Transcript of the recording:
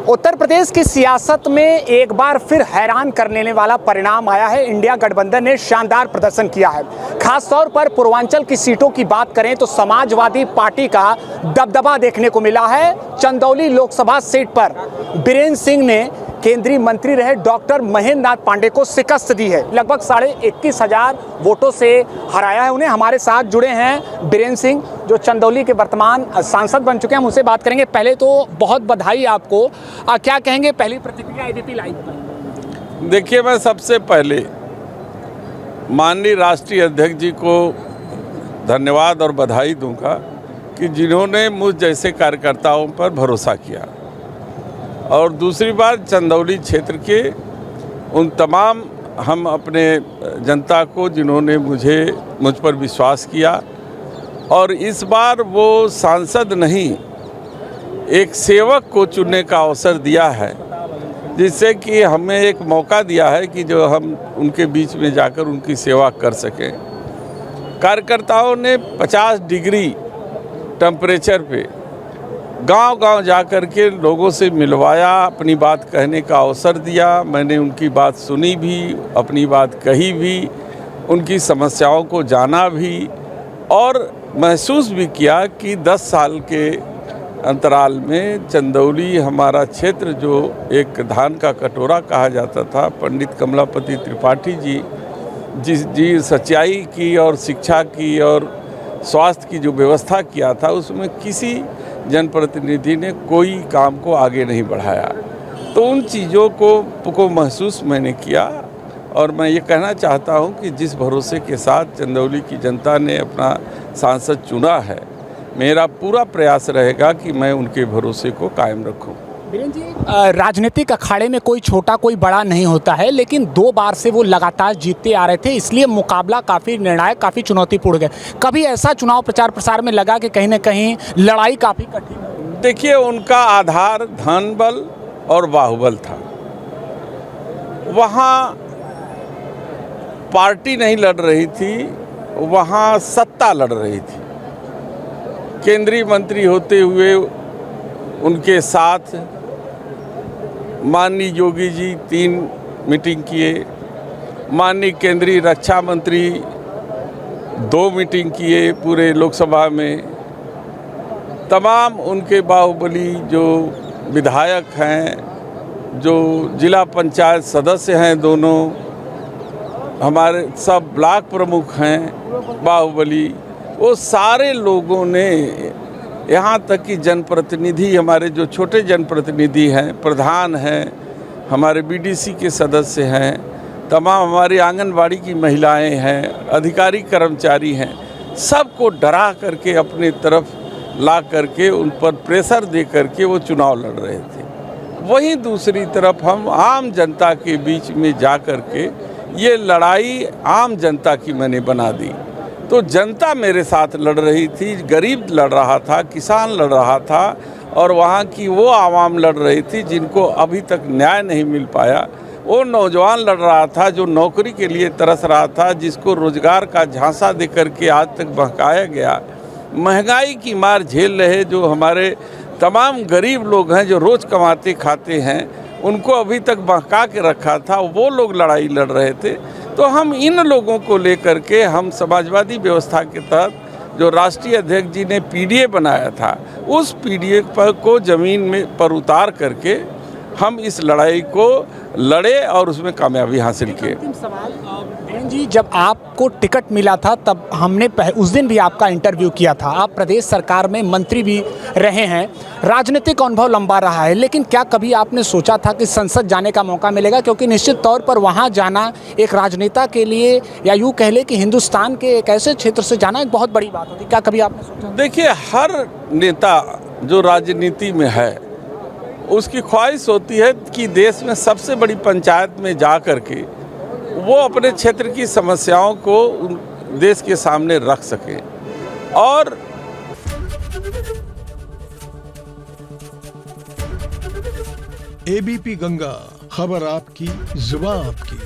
उत्तर प्रदेश की सियासत में एक बार फिर हैरान करने वाला परिणाम आया है। इंडिया गठबंधन ने शानदार प्रदर्शन किया है। खास तौर पर पूर्वांचल की सीटों की बात करें तो समाजवादी पार्टी का दबदबा देखने को मिला है। चंदौली लोकसभा सीट पर बीरेंद्र सिंह ने केंद्रीय मंत्री रहे डॉक्टर महेंद्र नाथ पांडे को शिकस्त दी है। लगभग 21,500 वोटों से हराया है उन्हें। हमारे साथ जुड़े हैं बीरेंद्र सिंह, जो चंदौली के वर्तमान सांसद बन चुके हैं। हम उनसे बात करेंगे। पहले तो बहुत बधाई आपको। क्या कहेंगे पहली प्रतिक्रिया एबीपी लाइव पर? देखिए, मैं सबसे पहले माननीय राष्ट्रीय अध्यक्ष जी को धन्यवाद और बधाई दूंगा कि जिन्होंने मुझ जैसे कार्यकर्ताओं पर भरोसा किया, और दूसरी बात चंदौली क्षेत्र के उन तमाम हम अपने जनता को जिन्होंने मुझ पर विश्वास किया, और इस बार वो सांसद नहीं एक सेवक को चुनने का अवसर दिया है, जिससे कि हमें एक मौका दिया है कि जो हम उनके बीच में जाकर उनकी सेवा कर सकें। कार्यकर्ताओं ने 50 डिग्री टेम्परेचर पे गांव-गांव जाकर के लोगों से मिलवाया, अपनी बात कहने का अवसर दिया। मैंने उनकी बात सुनी भी, अपनी बात कही भी, उनकी समस्याओं को जाना भी, और महसूस भी किया कि 10 साल के अंतराल में चंदौली हमारा क्षेत्र, जो एक धान का कटोरा कहा जाता था, पंडित कमलापति त्रिपाठी जी सच्चाई की और शिक्षा की और स्वास्थ्य की जो व्यवस्था किया था, उसमें किसी जनप्रतिनिधि ने कोई काम को आगे नहीं बढ़ाया। तो उन चीज़ों को महसूस मैंने किया, और मैं ये कहना चाहता हूं कि जिस भरोसे के साथ चंदौली की जनता ने अपना सांसद चुना है, मेरा पूरा प्रयास रहेगा कि मैं उनके भरोसे को कायम रखूं। बीरेंद्र जी, राजनीतिक अखाड़े में कोई छोटा कोई बड़ा नहीं होता है, लेकिन 2 बार से वो लगातार जीतते आ रहे थे, इसलिए मुकाबला काफ़ी निर्णायक, काफ़ी चुनौतीपूर्ण है। कभी ऐसा चुनाव प्रचार प्रसार में लगा कि कहीं ना कहीं लड़ाई काफ़ी कठिन है? देखिए, उनका आधार धन बल और बाहुबल था। वहाँ पार्टी नहीं लड़ रही थी, वहाँ सत्ता लड़ रही थी। केंद्रीय मंत्री होते हुए उनके साथ माननीय योगी जी 3 मीटिंग किए, माननीय केंद्रीय रक्षा मंत्री 2 मीटिंग किए पूरे लोकसभा में। तमाम उनके बाहुबली जो विधायक हैं, जो जिला पंचायत सदस्य हैं, दोनों हमारे सब ब्लॉक प्रमुख हैं बाहुबली, वो सारे लोगों ने, यहाँ तक कि जनप्रतिनिधि, हमारे जो छोटे जनप्रतिनिधि हैं, प्रधान हैं, हमारे बीडीसी के सदस्य हैं, तमाम हमारी आंगनबाड़ी की महिलाएं हैं, अधिकारी कर्मचारी हैं, सबको डरा करके अपने तरफ ला करके उन पर प्रेशर दे करके वो चुनाव लड़ रहे थे। वहीं दूसरी तरफ हम आम जनता के बीच में जा कर के ये लड़ाई आम जनता की मैंने बना दी। तो जनता मेरे साथ लड़ रही थी, गरीब लड़ रहा था, किसान लड़ रहा था, और वहाँ की वो आवाम लड़ रही थी जिनको अभी तक न्याय नहीं मिल पाया। वो नौजवान लड़ रहा था जो नौकरी के लिए तरस रहा था, जिसको रोजगार का झांसा दे करके आज तक बहकाया गया। महंगाई की मार झेल रहे जो हमारे तमाम गरीब लोग हैं, जो रोज़ कमाते खाते हैं, उनको अभी तक बहका के रखा था, वो लोग लड़ाई लड़ रहे थे। तो हम इन लोगों को लेकर के, हम समाजवादी व्यवस्था के तहत जो राष्ट्रीय अध्यक्ष जी ने पीडीए बनाया था, उस पीडीए को ज़मीन में पर उतार करके हम इस लड़ाई को लड़े और उसमें कामयाबी हासिल किए। बीरेंद्र जी, जब आपको टिकट मिला था तब हमने उस दिन भी आपका इंटरव्यू किया था। आप प्रदेश सरकार में मंत्री भी रहे हैं, राजनीतिक अनुभव लंबा रहा है, लेकिन क्या कभी आपने सोचा था कि संसद जाने का मौका मिलेगा? क्योंकि निश्चित तौर पर वहाँ जाना एक राजनेता के लिए, या यूँ कह ले कि हिंदुस्तान के एक ऐसे क्षेत्र से जाना एक बहुत बड़ी बात होती। क्या कभी आपने सोचा? देखिए, हर नेता जो राजनीति में है उसकी ख्वाहिश होती है कि देश में सबसे बड़ी पंचायत में जा कर के वो अपने क्षेत्र की समस्याओं को देश के सामने रख सके। और एबीपी गंगा, खबर आपकी, जुबान आपकी।